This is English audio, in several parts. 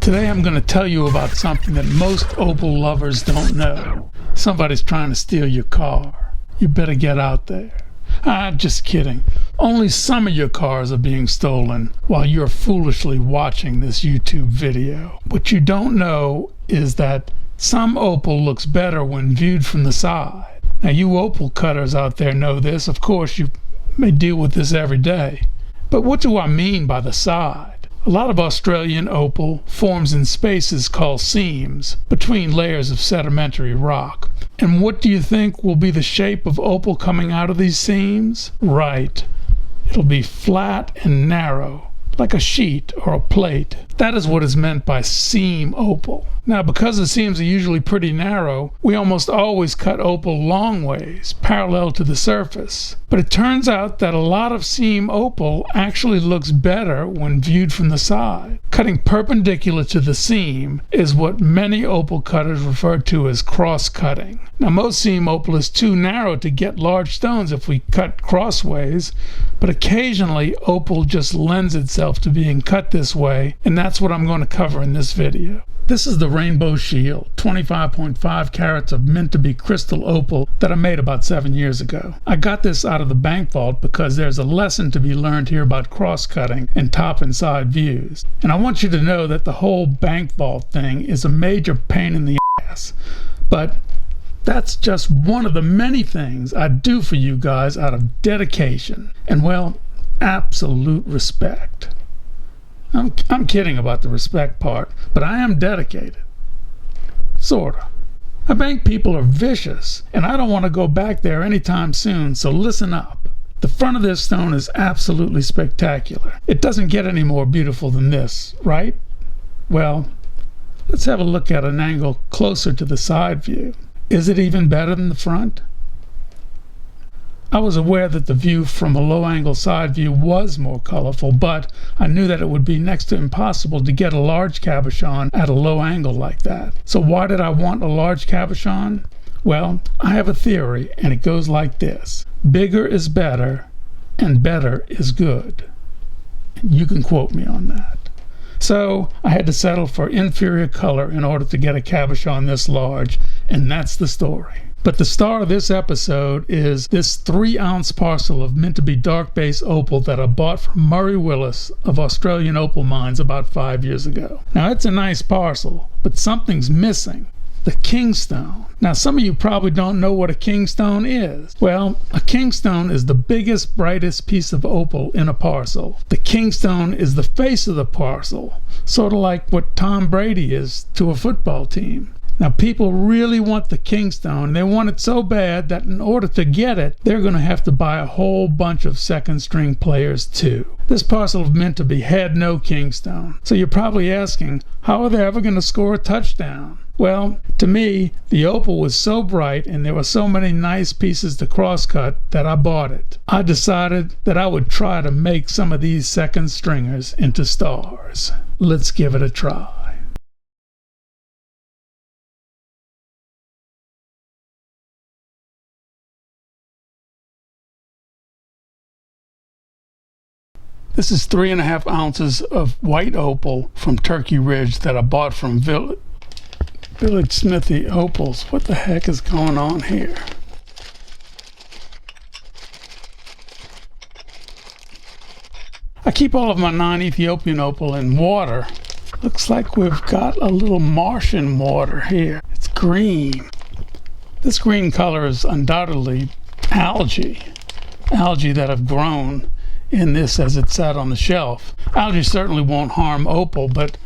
Today I'm going to tell you about something that most opal lovers don't know. Somebody's trying to steal your car. You better get out there. Just kidding. Only some of your cars are being stolen while you're foolishly watching this YouTube video. What you don't know is that some opal looks better when viewed from the side. Now, you opal cutters out there know this. Of course, you may deal with this every day. But what do I mean by the side? A lot of Australian opal forms in spaces called seams between layers of sedimentary rock. And what do you think will be the shape of opal coming out of these seams? Right. It'll be flat and narrow, like a sheet or a plate. That is what is meant by seam opal. Now, because the seams are usually pretty narrow, we almost always cut opal long ways, parallel to the surface. But it turns out that a lot of seam opal actually looks better when viewed from the side. Cutting perpendicular to the seam is what many opal cutters refer to as cross-cutting. Now, most seam opal is too narrow to get large stones if we cut crossways, but occasionally opal just lends itself to being cut this way, and that's what I'm going to cover in this video. This is the Rainbow Shield, 25.5 carats of Mintabie crystal opal that I made about 7 years ago. I got this out of the bank vault because there's a lesson to be learned here about cross-cutting and top and side views. And I want you to know that the whole bank vault thing is a major pain in the ass. But that's just one of the many things I do for you guys out of dedication and, well, absolute respect. I'm kidding about the respect part, but I am dedicated. Sorta. I bank people are vicious, and I don't want to go back there anytime soon, so listen up. The front of this stone is absolutely spectacular. It doesn't get any more beautiful than this, right? Well, let's have a look at an angle closer to the side view. Is it even better than the front? I was aware that the view from a low-angle side view was more colorful, but I knew that it would be next to impossible to get a large cabochon at a low angle like that. So why did I want a large cabochon? Well, I have a theory, and it goes like this. Bigger is better, and better is good. You can quote me on that. So I had to settle for inferior color in order to get a cabochon this large, and that's the story. But the star of this episode is this 3-ounce parcel of Mintabie dark base opal that I bought from Murray Willis of Australian Opal Mines about 5 years ago. Now, it's a nice parcel, but something's missing. The kingstone. Now, some of you probably don't know what a kingstone is. Well, a kingstone is the biggest, brightest piece of opal in a parcel. The kingstone is the face of the parcel, sort of like what Tom Brady is to a football team. Now, people really want the kingstone. They want it so bad that in order to get it, they're going to have to buy a whole bunch of second-string players too. This parcel of Mintabie had no kingstone. So you're probably asking, how are they ever going to score a touchdown? Well, to me, the opal was so bright and there were so many nice pieces to cross-cut that I bought it. I decided that I would try to make some of these second stringers into stars. Let's give it a try. This is 3.5 ounces of white opal from Turkey Ridge that I bought from Village Smithy Opals. What the heck is going on here? I keep all of my non-Ethiopian opal in water. Looks like we've got a little Martian water here. It's green. This green color is undoubtedly algae that have grown in this as it sat on the shelf. Algae certainly won't harm opal, but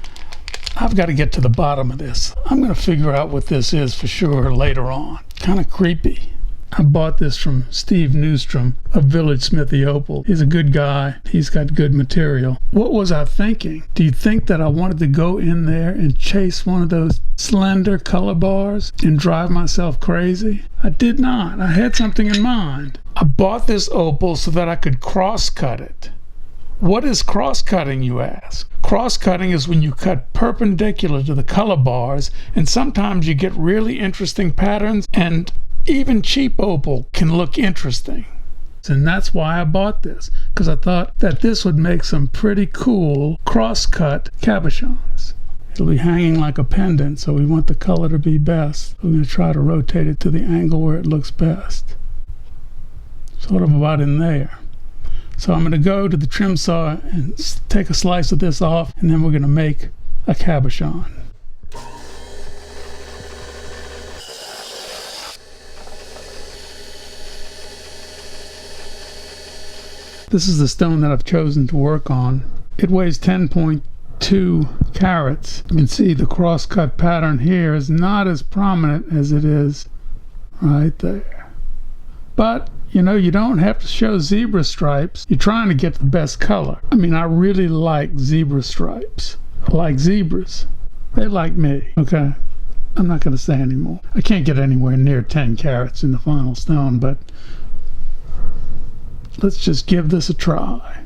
I've got to get to the bottom of this. I'm going to figure out what this is for sure later on. Kind of creepy. I bought this from Steve Newstrom of Village Smithy Opal. He's a good guy. He's got good material. What was I thinking? Do you think that I wanted to go in there and chase one of those slender color bars and drive myself crazy? I did not. I had something in mind. I bought this opal so that I could cross-cut it. What is cross-cutting, you ask? Cross-cutting is when you cut perpendicular to the color bars, and sometimes you get really interesting patterns, and even cheap opal can look interesting. And that's why I bought this, because I thought that this would make some pretty cool cross-cut cabochons. It'll be hanging like a pendant, so we want the color to be best. We're going to try to rotate it to the angle where it looks best. Sort of about in there. So I'm going to go to the trim saw and take a slice of this off, and then we're going to make a cabochon. This is the stone that I've chosen to work on. It weighs 10.2 carats. You can see the cross-cut pattern here is not as prominent as it is right there. But you know, you don't have to show zebra stripes. You're trying to get the best color. I mean, I really like zebra stripes. I like zebras. They like me. Okay, I'm not going to say anymore. I can't get anywhere near 10 carats in the final stone, but let's just give this a try.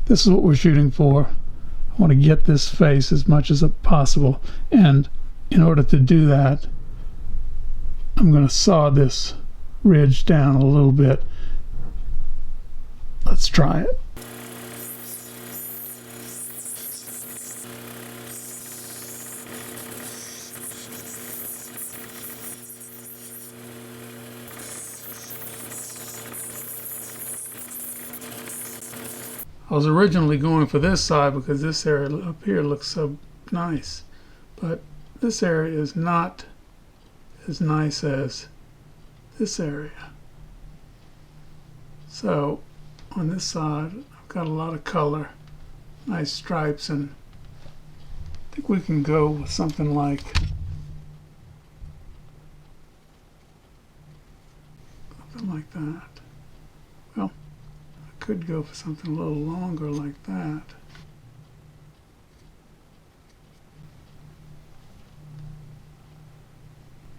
This is what we're shooting for. I want to get this face as much as possible, and in order to do that, I'm going to saw this ridge down a little bit. Let's try it. I was originally going for this side because this area up here looks so nice, but this area is not as nice as this area. So on this side I've got a lot of color, nice stripes, and I think we can go with something like that. Well, I could go for something a little longer like that.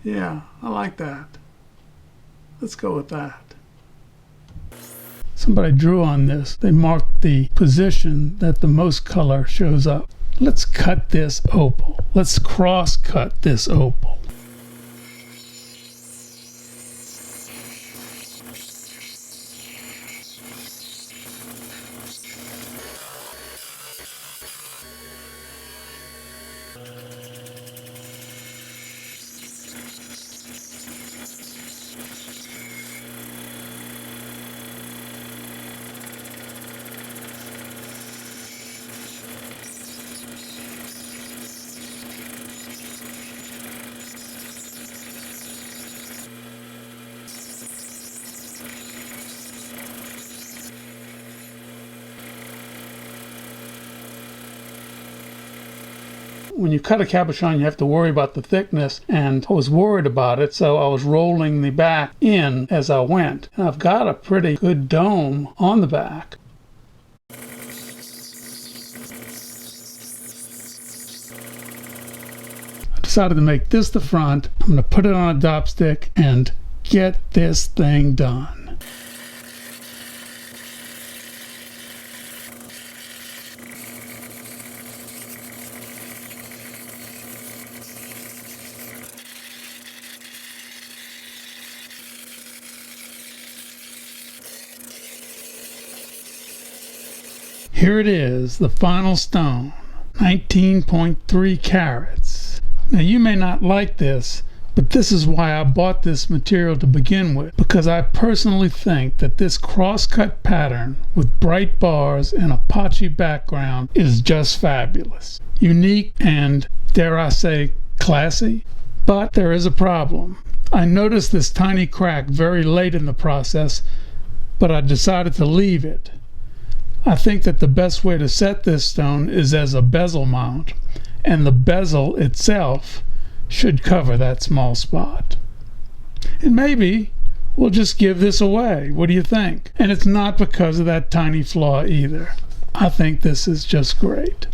Yeah, I like that. Let's go with that. Somebody drew on this. They marked the position that the most color shows up. Let's cut this opal. Let's cross-cut this opal. When you cut a cabochon, you have to worry about the thickness, and I was worried about it, so I was rolling the back in as I went. And I've got a pretty good dome on the back. I decided to make this the front. I'm going to put it on a dopstick and get this thing done. Here it is, the final stone, 19.3 carats. Now you may not like this, but this is why I bought this material to begin with, because I personally think that this cross-cut pattern with bright bars and a patchy background is just fabulous. Unique and, dare I say, classy. But there is a problem. I noticed this tiny crack very late in the process, but I decided to leave it. I think that the best way to set this stone is as a bezel mount, and the bezel itself should cover that small spot. And maybe we'll just give this away. What do you think? And it's not because of that tiny flaw either. I think this is just great.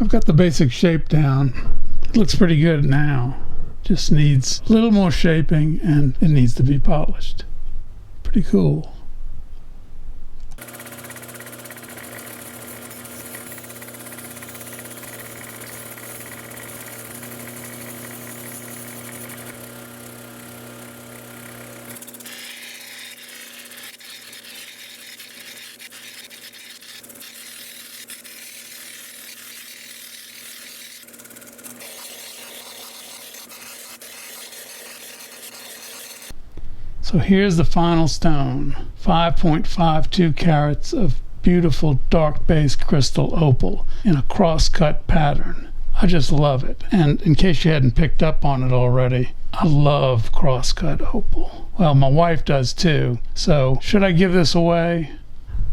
I've got the basic shape down. It looks pretty good now. Just needs a little more shaping, and it needs to be polished. Pretty cool. So here's the final stone, 5.52 carats of beautiful dark base crystal opal in a cross-cut pattern. I just love it. And in case you hadn't picked up on it already, I love cross-cut opal. Well, my wife does too. So should I give this away?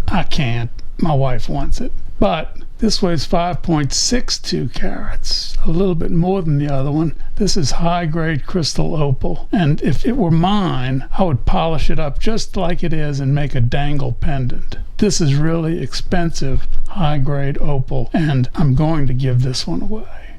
I can't. My wife wants it. But this weighs 5.62 carats, a little bit more than the other one. This is high-grade crystal opal, and if it were mine, I would polish it up just like it is and make a dangle pendant. This is really expensive high-grade opal, and I'm going to give this one away.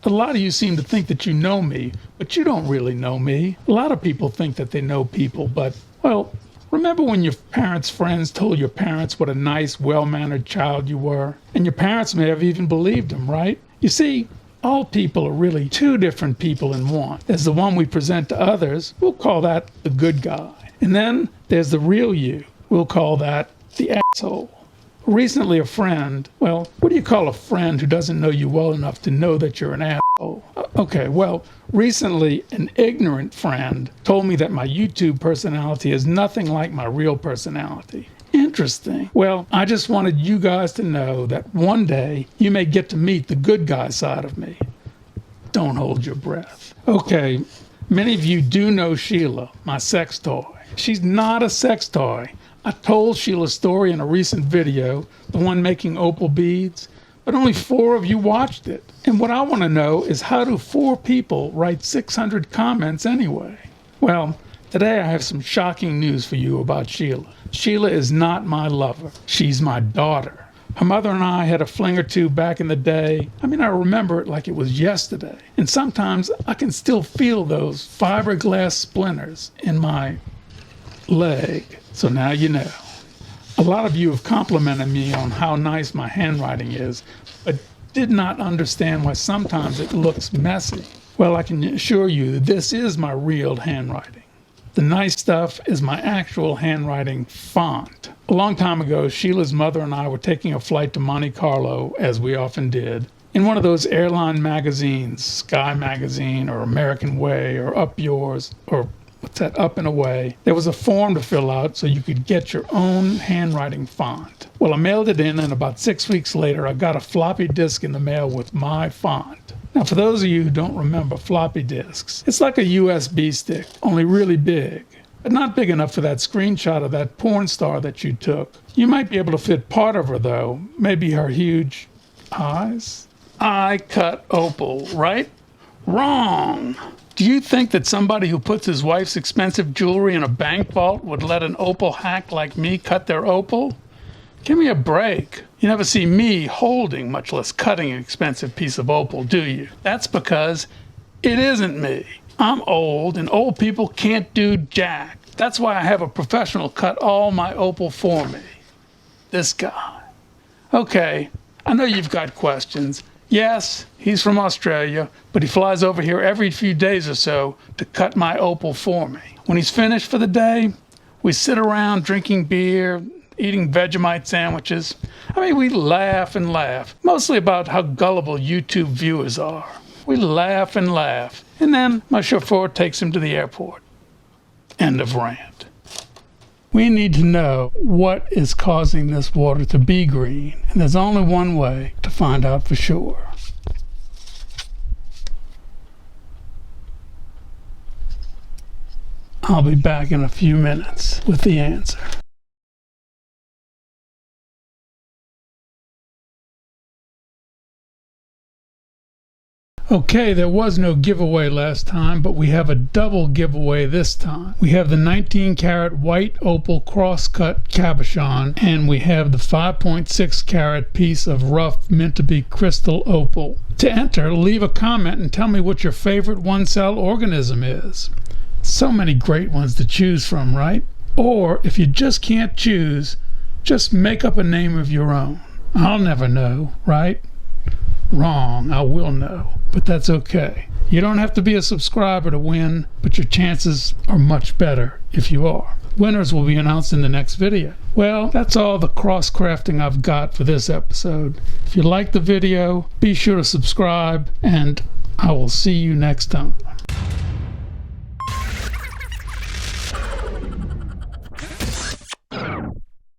A lot of you seem to think that you know me, but you don't really know me. A lot of people think that they know people, but, well, remember when your parents' friends told your parents what a nice, well-mannered child you were? And your parents may have even believed them, right? You see, all people are really two different people in one. There's the one we present to others. We'll call that the good guy. And then there's the real you. We'll call that the asshole. Recently, a friend, well, what do you call a friend who doesn't know you well enough to know that you're an asshole? Okay, well, recently an ignorant friend told me that my YouTube personality is nothing like my real personality. Interesting. Well, I just wanted you guys to know that one day you may get to meet the good guy side of me. Don't hold your breath. Okay, many of you do know Sheila, my sex toy. She's not a sex toy. I told Sheila's story in a recent video, the one making opal beads, but only 4 of you watched it. And what I want to know is, how do 4 people write 600 comments anyway? Well, today I have some shocking news for you about Sheila. Sheila is not my lover. She's my daughter. Her mother and I had a fling or two back in the day. I mean, I remember it like it was yesterday. And sometimes I can still feel those fiberglass splinters in my leg. So now you know. A lot of you have complimented me on how nice my handwriting is, but did not understand why sometimes it looks messy. Well, I can assure you this is my real handwriting. The nice stuff is my actual handwriting font. A long time ago, Sheila's mother and I were taking a flight to Monte Carlo, as we often did, in one of those airline magazines, Sky Magazine or American Way or Up Yours or what's that, Up and Away. There was a form to fill out so you could get your own handwriting font. Well, I mailed it in, and about 6 weeks later, I got a floppy disk in the mail with my font. Now, for those of you who don't remember floppy disks, it's like a USB stick, only really big, but not big enough for that screenshot of that porn star that you took. You might be able to fit part of her, though, maybe her huge eyes. I cut opal, right? Wrong. Do you think that somebody who puts his wife's expensive jewelry in a bank vault would let an opal hack like me cut their opal? Give me a break. You never see me holding, much less cutting, an expensive piece of opal, do you? That's because it isn't me. I'm old, and old people can't do jack. That's why I have a professional cut all my opal for me. This guy. Okay, I know you've got questions. Yes, he's from Australia, but he flies over here every few days or so to cut my opal for me. When he's finished for the day, we sit around drinking beer, eating Vegemite sandwiches. I mean, we laugh and laugh, mostly about how gullible YouTube viewers are. We laugh and laugh, and then my chauffeur takes him to the airport. End of rant. We need to know what is causing this water to be green, and there's only one way to find out for sure. I'll be back in a few minutes with the answer. Okay, there was no giveaway last time, but we have a double giveaway this time. We have the 19 karat white opal crosscut cabochon, and we have the 5.6 carat piece of rough Mintabie crystal opal. To enter, leave a comment and tell me what your favorite one-cell organism is. So many great ones to choose from, right? Or if you just can't choose, just make up a name of your own. I'll never know, right? Wrong, I will know, but that's okay. You don't have to be a subscriber to win, but your chances are much better if you are. Winners will be announced in the next video. Well, that's all the cross-crafting I've got for this episode. If you like the video, be sure to subscribe, and I will see you next time.